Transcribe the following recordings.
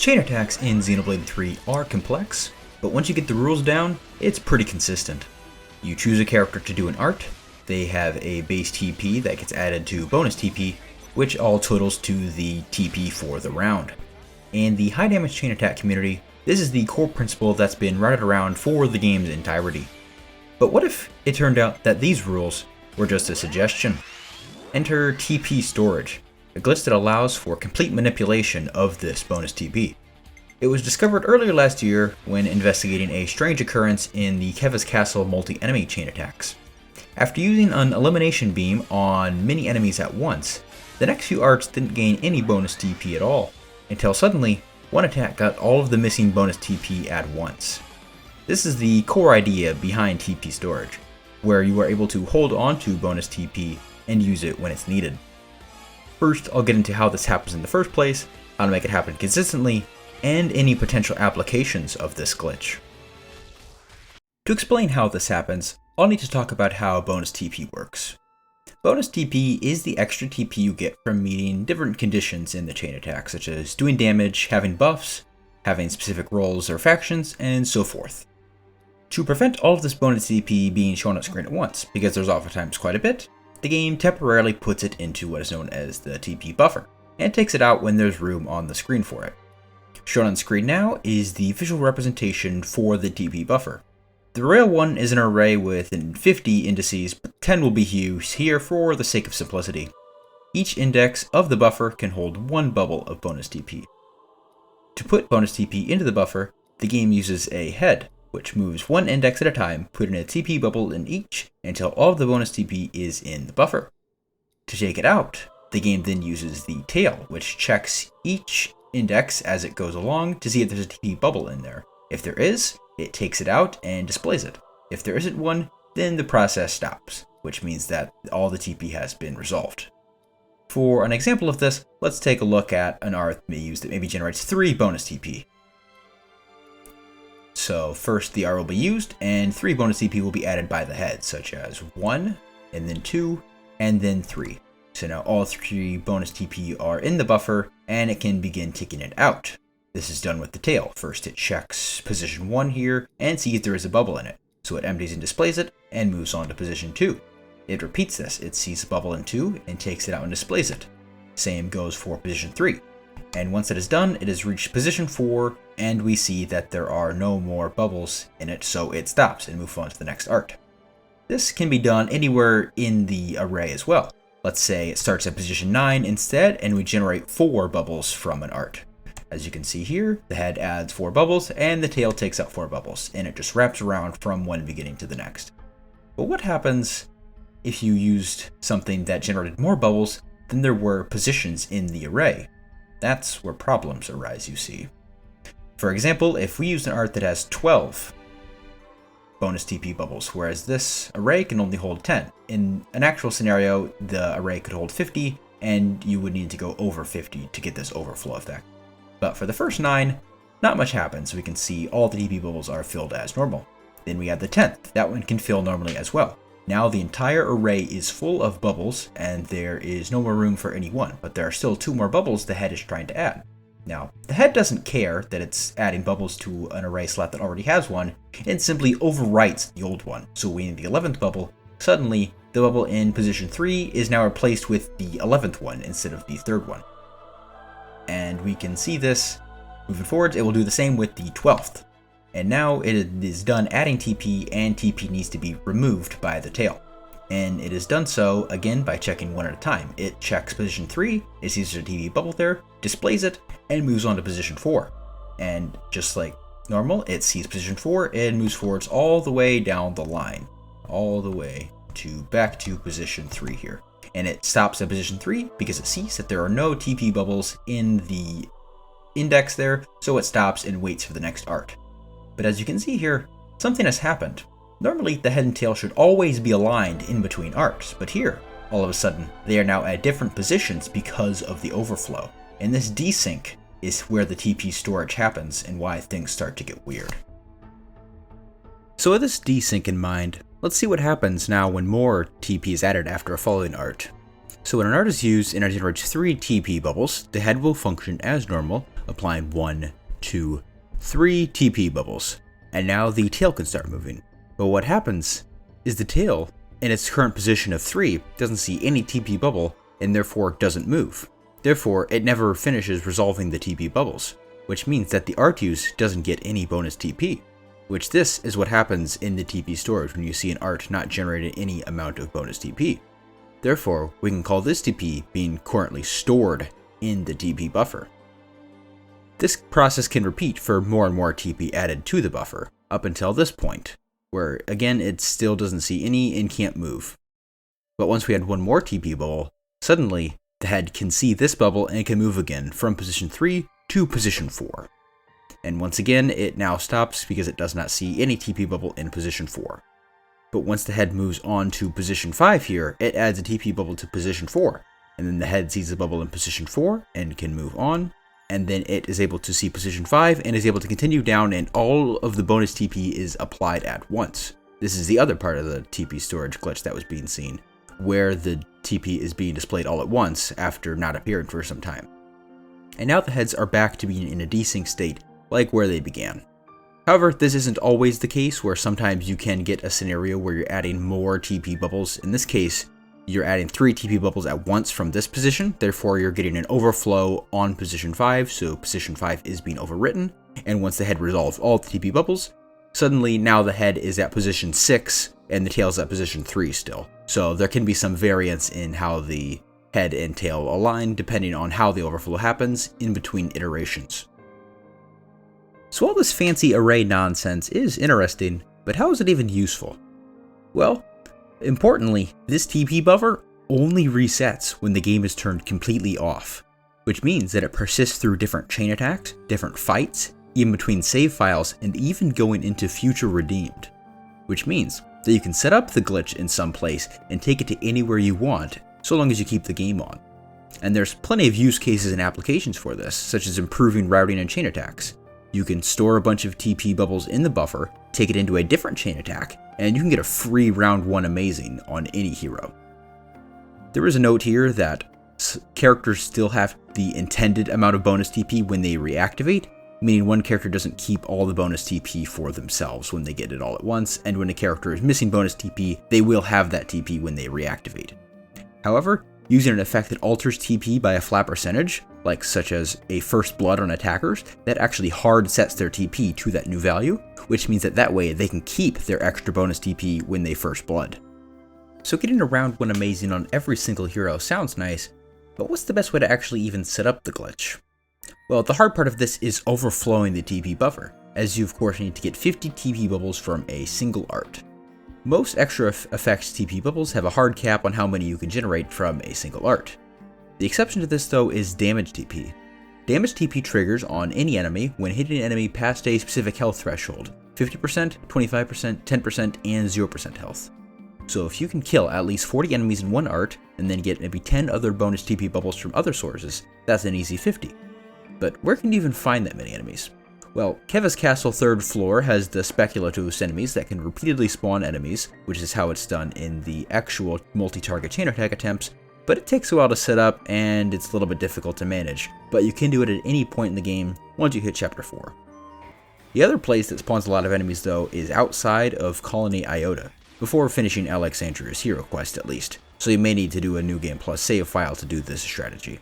Chain attacks in Xenoblade 3 are complex, but once you get the rules down, it's pretty consistent. You choose a character to do an art, they have a base TP that gets added to bonus TP, which all totals to the TP for the round. In the high damage chain attack community, this is the core principle that's been routed around for the game's entirety. But what if it turned out that these rules were just a suggestion? Enter TP storage, a glitch that allows for complete manipulation of this bonus TP. It was discovered earlier last year when investigating a strange occurrence in the Keva's Castle multi-enemy chain attacks. After using an elimination beam on many enemies at once, the next few arts didn't gain any bonus TP at all, until suddenly one attack got all of the missing bonus TP at once. This is the core idea behind TP storage, where you are able to hold on to bonus TP and use it when it's needed. First, I'll get into how this happens in the first place, how to make it happen consistently, and any potential applications of this glitch. To explain how this happens, I'll need to talk about how bonus TP works. Bonus TP is the extra TP you get from meeting different conditions in the chain attack, such as doing damage, having buffs, having specific roles or factions, and so forth. To prevent all of this bonus TP being shown on screen at once, because there's oftentimes quite a bit, the game temporarily puts it into what is known as the TP buffer, and takes it out when there's room on the screen for it. Shown on screen now is the visual representation for the TP buffer. The real one is an array with 50 indices, but 10 will be used here for the sake of simplicity. Each index of the buffer can hold one bubble of bonus TP. To put bonus TP into the buffer, the game uses a head, which moves one index at a time, putting a TP bubble in each until all of the bonus TP is in the buffer. To take it out, the game then uses the tail, which checks each index as it goes along to see if there's a TP bubble in there. If there is, it takes it out and displays it. If there isn't one, then the process stops, which means that all the TP has been resolved. For an example of this, let's take a look at an art that maybe generates 3 bonus TP. So first the R will be used, and 3 bonus TP will be added by the head, such as 1, and then 2, and then 3. So now all 3 bonus TP are in the buffer, and it can begin taking it out. This is done with the tail. First it checks position 1 here, and sees there is a bubble in it. So it empties and displays it, and moves on to position 2. It repeats this. It sees a bubble in 2, and takes it out and displays it. Same goes for position 3. And once it is done, it has reached position 4, and we see that there are no more bubbles in it, so it stops and moves on to the next art. This can be done anywhere in the array as well. Let's say it starts at position 9 instead, and we generate 4 bubbles from an art. As you can see here, the head adds 4 bubbles, and the tail takes out 4 bubbles, and it just wraps around from one beginning to the next. But what happens if you used something that generated more bubbles than there were positions in the array? That's where problems arise, you see. For example, if we use an art that has 12 bonus TP bubbles, whereas this array can only hold 10. In an actual scenario, the array could hold 50, and you would need to go over 50 to get this overflow effect. But for the first 9, not much happens. We can see all the TP bubbles are filled as normal. Then we add the 10th. That one can fill normally as well. Now the entire array is full of bubbles, and there is no more room for any one, but there are still 2 more bubbles the head is trying to add. Now, the head doesn't care that it's adding bubbles to an array slot that already has one, and simply overwrites the old one. So when the 11th bubble, suddenly the bubble in position 3 is now replaced with the 11th one instead of the 3rd one. And we can see this moving forward. It will do the same with the 12th. And now it is done adding TP, and TP needs to be removed by the tail. And it is done so, again, by checking one at a time. It checks position 3, it sees there's a TP bubble there, displays it, and moves on to position 4. And just like normal, it sees position 4 and moves forwards all the way down the line. All the way to back to position 3 here. And it stops at position 3 because it sees that there are no TP bubbles in the index there, so it stops and waits for the next art. But as you can see here, something has happened. Normally, the head and tail should always be aligned in between arcs, but here, all of a sudden, they are now at different positions because of the overflow. And this desync is where the TP storage happens and why things start to get weird. So with this desync in mind, let's see what happens now when more TP is added after a following art. So when an art is used and it generates 3 TP bubbles, the head will function as normal, applying 1, 2, 3 TP bubbles. And now the tail can start moving. But what happens is the tail, in its current position of 3, doesn't see any TP bubble and therefore doesn't move. Therefore, it never finishes resolving the TP bubbles, which means that the Arteus doesn't get any bonus TP, which this is what happens in the TP storage when you see an art not generating any amount of bonus TP. Therefore, we can call this TP being currently stored in the TP buffer. This process can repeat for more and more TP added to the buffer, up until this point, where again it still doesn't see any and can't move. But once we add one more TP bubble, suddenly the head can see this bubble and it can move again from position 3 to position 4. And once again it now stops because it does not see any TP bubble in position 4. But once the head moves on to position 5 here, it adds a TP bubble to position 4. And then the head sees the bubble in position 4 and can move on. And then it is able to see position 5 and is able to continue down, and all of the bonus TP is applied at once. This is the other part of the TP storage glitch that was being seen, where the TP is being displayed all at once after not appearing for some time. And now the heads are back to being in a desync state, like where they began. However, this isn't always the case, where sometimes you can get a scenario where you're adding more TP bubbles. In this case, you're adding 3 TP bubbles at once from this position, therefore you're getting an overflow on position 5, so position 5 is being overwritten, and once the head resolves all the TP bubbles, suddenly now the head is at position 6, and the tail is at position 3 still. So there can be some variance in how the head and tail align, depending on how the overflow happens in between iterations. So all this fancy array nonsense is interesting, but how is it even useful? Well, importantly, this TP buffer only resets when the game is turned completely off, which means that it persists through different chain attacks, different fights, even between save files, and even going into future redeemed. Which means that you can set up the glitch in some place and take it to anywhere you want, so long as you keep the game on. And there's plenty of use cases and applications for this, such as improving routing and chain attacks. You can store a bunch of TP bubbles in the buffer, take it into a different chain attack, and you can get a free round 1 amazing on any hero. There is a note here that characters still have the intended amount of bonus TP when they reactivate, meaning one character doesn't keep all the bonus TP for themselves when they get it all at once, and when a character is missing bonus TP, they will have that TP when they reactivate. However, using an effect that alters TP by a flat percentage, like such as a first blood on attackers, that actually hard sets their TP to that new value, which means that way they can keep their extra bonus TP when they first blood. So getting a round 1 amazing on every single hero sounds nice, but what's the best way to actually even set up the glitch? Well, the hard part of this is overflowing the TP buffer, as you of course need to get 50 TP bubbles from a single art. Most extra effects TP bubbles have a hard cap on how many you can generate from a single art. The exception to this though is damage TP. Damage TP triggers on any enemy when hitting an enemy past a specific health threshold, 50%, 25%, 10%, and 0% health. So if you can kill at least 40 enemies in one art, and then get maybe 10 other bonus TP bubbles from other sources, that's an easy 50. But where can you even find that many enemies? Well, Keva's Castle 3rd floor has the Speculatus enemies that can repeatedly spawn enemies, which is how it's done in the actual multi-target chain attack attempts, but it takes a while to set up and it's a little bit difficult to manage, but you can do it at any point in the game once you hit Chapter 4. The other place that spawns a lot of enemies though is outside of Colony Iota, before finishing Alexandria's hero quest at least, so you may need to do a New Game Plus save file to do this strategy.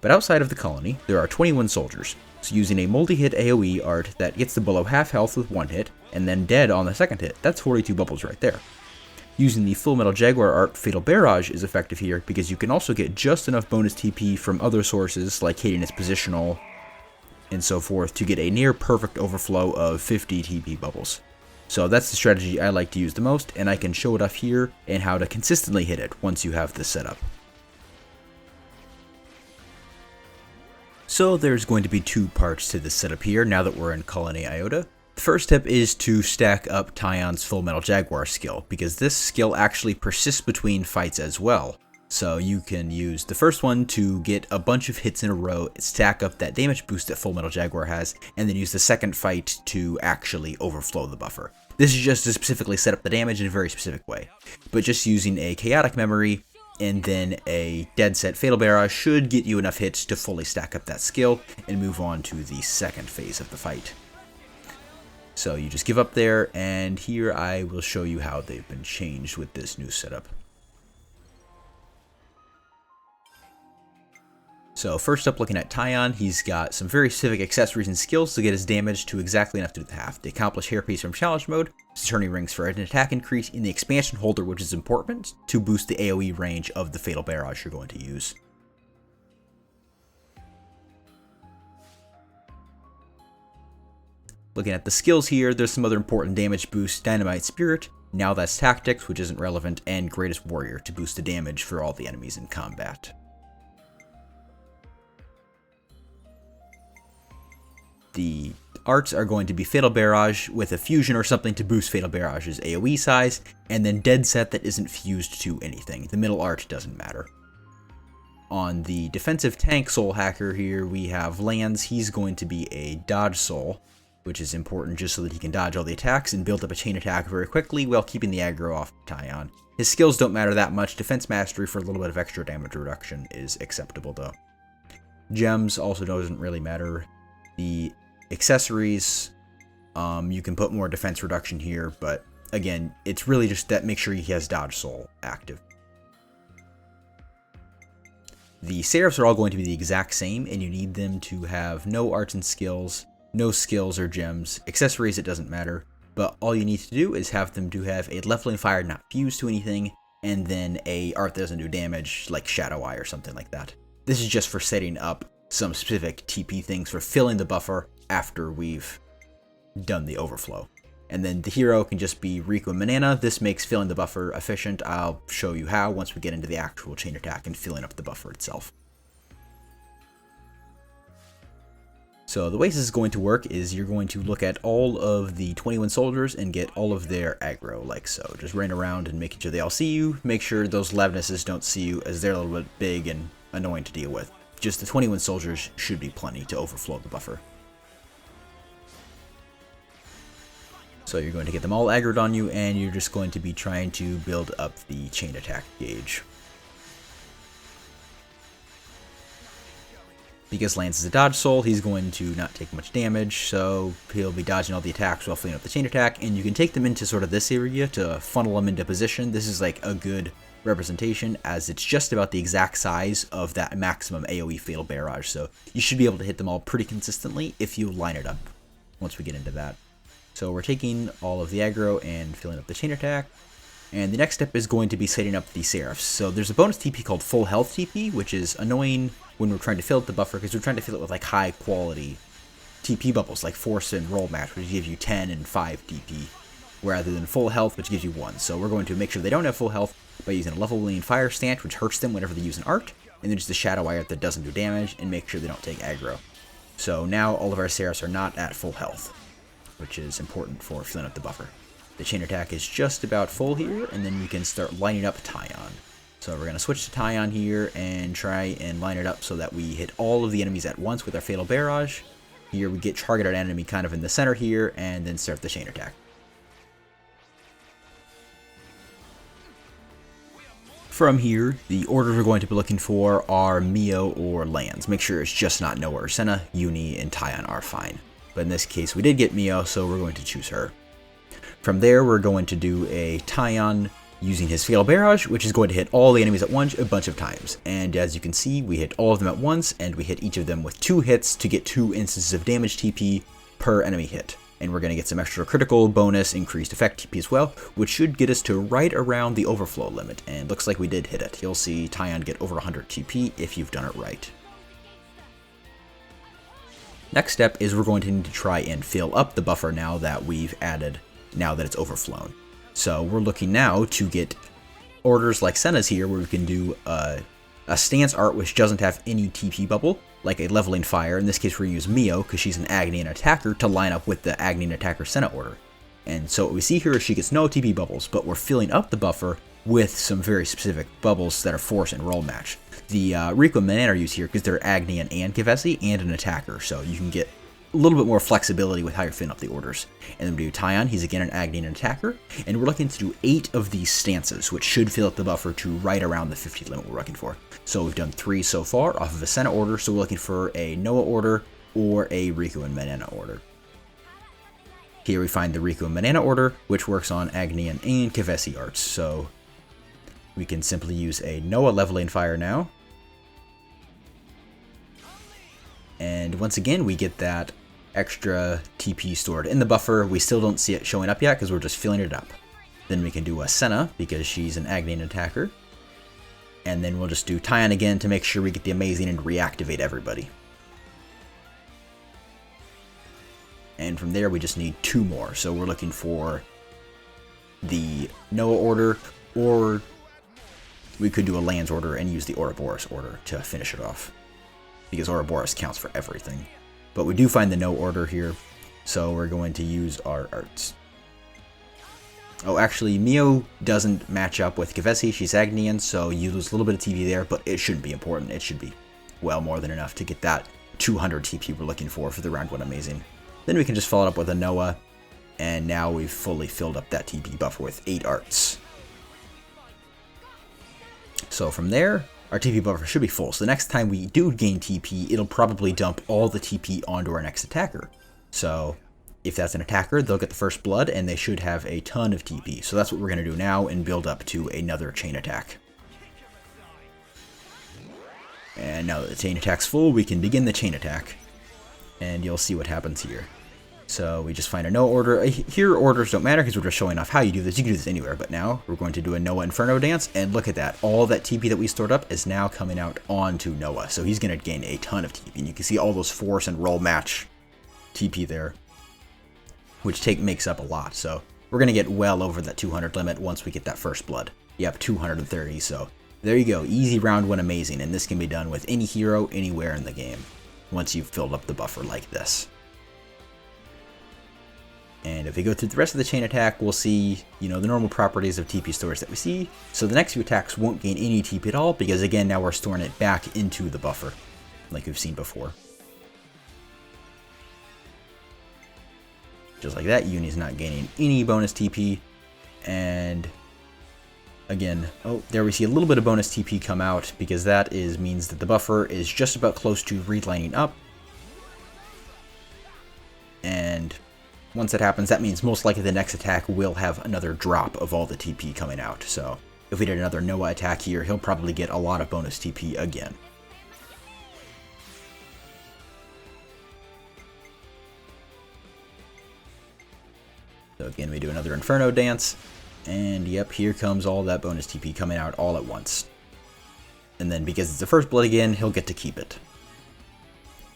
But outside of the colony, there are 21 soldiers, so using a multi-hit AoE art that gets them below half health with one hit, and then dead on the second hit, that's 42 bubbles right there. Using the Full Metal Jaguar art Fatal Barrage is effective here because you can also get just enough bonus TP from other sources like hitting its positional and so forth to get a near perfect overflow of 50 TP bubbles. So that's the strategy I like to use the most, and I can show it off here and how to consistently hit it once you have this set up. So there's going to be 2 parts to this setup here now that we're in Colony Iota. The first step is to stack up Tyon's Full Metal Jaguar skill, because this skill actually persists between fights as well. So you can use the first one to get a bunch of hits in a row, stack up that damage boost that Full Metal Jaguar has, and then use the second fight to actually overflow the buffer. This is just to specifically set up the damage in a very specific way. But just using a chaotic memory, and then a Dead Set Fatal Barrage should get you enough hits to fully stack up that skill and move on to the second phase of the fight. So you just give up there, and here I will show you how they've been changed with this new setup. So first up, looking at Tyon, he's got some very specific accessories and skills to get his damage to exactly enough to do the half. The Accomplish Hairpiece from Challenge Mode, turning rings for an attack increase in the Expansion Holder, which is important to boost the AoE range of the Fatal Barrage you're going to use. Looking at the skills here, there's some other important damage boosts: Dynamite Spirit, now that's Tactics, which isn't relevant, and Greatest Warrior to boost the damage for all the enemies in combat. The arts are going to be Fatal Barrage with a fusion or something to boost Fatal Barrage's AoE size, and then Dead Set that isn't fused to anything. The middle art doesn't matter. On the defensive tank soul hacker here, we have Lands. He's going to be a Dodge Soul, which is important just so that he can dodge all the attacks and build up a chain attack very quickly while keeping the aggro off Tyon. His skills don't matter that much. Defense Mastery for a little bit of extra damage reduction is acceptable though. Gems also doesn't really matter. The accessories, you can put more defense reduction here, but again, it's really just that make sure he has Dodge Soul active. The Seraphs are all going to be the exact same, and you need them to have no arts and skills, no skills or gems. Accessories, it doesn't matter, but all you need to do is have them to have a Leveling Fire not fused to anything, and then a art that doesn't do damage, like Shadow Eye or something like that. This is just for setting up some specific TP things for filling the buffer after we've done the overflow. And then the hero can just be Riku and Manana. This makes filling the buffer efficient. I'll show you how once we get into the actual chain attack and filling up the buffer itself. So the way this is going to work is you're going to look at all of the 21 soldiers and get all of their aggro, like so. Just running around and making sure they all see you. Make sure those Lavnesses don't see you, as they're a little bit big and annoying to deal with. Just the 21 soldiers should be plenty to overflow the buffer. So you're going to get them all aggroed on you, and you're just going to be trying to build up the chain attack gauge. Because Lance is a dodge soul, he's going to not take much damage, so he'll be dodging all the attacks while filling up the chain attack, and you can take them into sort of this area to funnel them into position. This is like a good representation, as it's just about the exact size of that maximum AoE Fatal Barrage, so you should be able to hit them all pretty consistently if you line it up once we get into that. So we're taking all of the aggro and filling up the chain attack, and the next step is going to be setting up the Seraphs. So there's a bonus TP called Full Health TP, which is annoying when we're trying to fill up the buffer, because we're trying to fill it with like high quality TP bubbles like Force and Roll Match, which gives you 10 and 5 TP, rather than Full Health, which gives you 1. So we're going to make sure they don't have full health by using a Leveling Fire stance, which hurts them whenever they use an art, and then just the Shadow Eye that doesn't do damage, and make sure they don't take aggro. So now all of our Seraphs are not at full health, which is important for filling up the buffer. The chain attack is just about full here, and then we can start lining up Tyon. So we're going to switch to Tyon here and try and line it up so that we hit all of the enemies at once with our Fatal Barrage. Here we get target our enemy kind of in the center here, and then start the chain attack. From here, the orders we're going to be looking for are Mio or Lands. Make sure it's just not Noah or Senna. Uni and Tyon are fine. But in this case, we did get Mio, so we're going to choose her. From there, we're going to do a Tyon using his Fatal Barrage, which is going to hit all the enemies at once a bunch of times. And as you can see, we hit all of them at once, and we hit each of them with 2 hits to get 2 instances of damage TP per enemy hit. And we're going to get some extra critical bonus increased effect TP as well, which should get us to right around the overflow limit. And looks like we did hit it. You'll see Tyon get over 100 TP if you've done it right. Next step is we're going to need to try and fill up the buffer now that we've added, now that it's overflown. So we're looking now to get orders like Senna's here, where we can do a stance art which doesn't have any TP bubble, like a Leveling Fire. In this case, we're going to use Mio, because she's an Agni and attacker, to line up with the Agni and attacker Senna order. And so what we see here is she gets no TP bubbles, but we're filling up the buffer with some very specific bubbles that are Force and Roll Match. The Riku and Manana are used here because they're Agni and Kivesi and an attacker, so you can get a little bit more flexibility with how you're filling up the orders. And then we do Tyon, he's again an Agnian attacker, and we're looking to do 8 of these stances, which should fill up the buffer to right around the 50 limit we're looking for. So we've done 3 so far off of a Senna order, so we're looking for a Noah order or a Riku and Manana order. Here we find the Riku and Manana order, which works on Agnian and Kevesi arts, so we can simply use a Noah leveling fire now. And once again, we get that extra TP stored in the buffer. We still don't see it showing up yet because we're just filling it up. Then we can do a Senna because she's an Agnian attacker. And then we'll just do Tyon again to make sure we get the amazing and reactivate everybody. And from there, we just need 2 more. So we're looking for the Noah order, or we could do a Lands order and use the Ouroboros order to finish it off, because Ouroboros counts for everything. But we do find the Noah order here, so we're going to use our arts. Oh, actually, Mio doesn't match up with Kevesi. She's Agnian, so you lose a little bit of TP there, but it shouldn't be important. It should be well more than enough to get that 200 TP we're looking for the round 1 amazing. Then we can just follow it up with a Noah, and now we've fully filled up that TP buffer with 8 arts. So from there, our TP buffer should be full. So the next time we do gain TP, it'll probably dump all the TP onto our next attacker. So if that's an attacker, they'll get the first blood, and they should have a ton of TP. So that's what we're going to do now and build up to another chain attack. And now that the chain attack's full, we can begin the chain attack. And you'll see what happens here. So we just find a Noah order. Here orders don't matter because we're just showing off how you do this. You can do this anywhere, but now we're going to do a Noah Inferno dance, and look at that. All that TP that we stored up is now coming out onto Noah. So he's going to gain a ton of TP. And you can see all those force and roll match TP there, which makes up a lot. So we're going to get well over that 200 limit once we get that first blood. Yep, 230. So there you go. Easy round 1 amazing. And this can be done with any hero anywhere in the game once you've filled up the buffer like this. And if we go through the rest of the chain attack, we'll see, the normal properties of TP storage that we see. So the next few attacks won't gain any TP at all, because again, now we're storing it back into the buffer, like we've seen before. Just like that, Uni's not gaining any bonus TP. And again, oh, there we see a little bit of bonus TP come out, because that means that the buffer is just about close to relining up. And once that happens, that means most likely the next attack will have another drop of all the TP coming out. So if we did another Noah attack here, he'll probably get a lot of bonus TP again. So again, we do another Inferno dance, and yep, here comes all that bonus TP coming out all at once. And then because it's the first blood again, he'll get to keep it.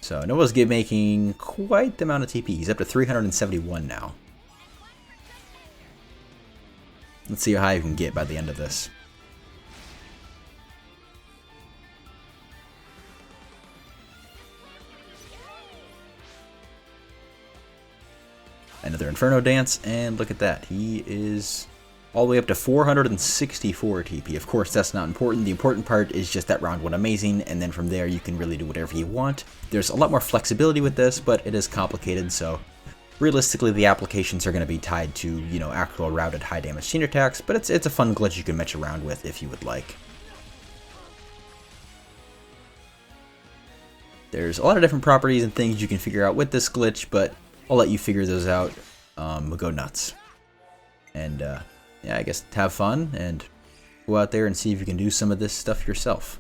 So Noah's making quite the amount of TP. He's up to 371 now. Let's see how high you can get by the end of this. Another Inferno dance, and look at that. He is all the way up to 464 TP. Of course, that's not important. The important part is just that round 1 amazing, and then from there you can really do whatever you want. There's a lot more flexibility with this, but it is complicated, so realistically the applications are going to be tied to, actual routed high damage chain attacks, but it's a fun glitch you can mess around with if you would like. There's a lot of different properties and things you can figure out with this glitch, but I'll let you figure those out. Go nuts. And yeah, I guess have fun and go out there and see if you can do some of this stuff yourself.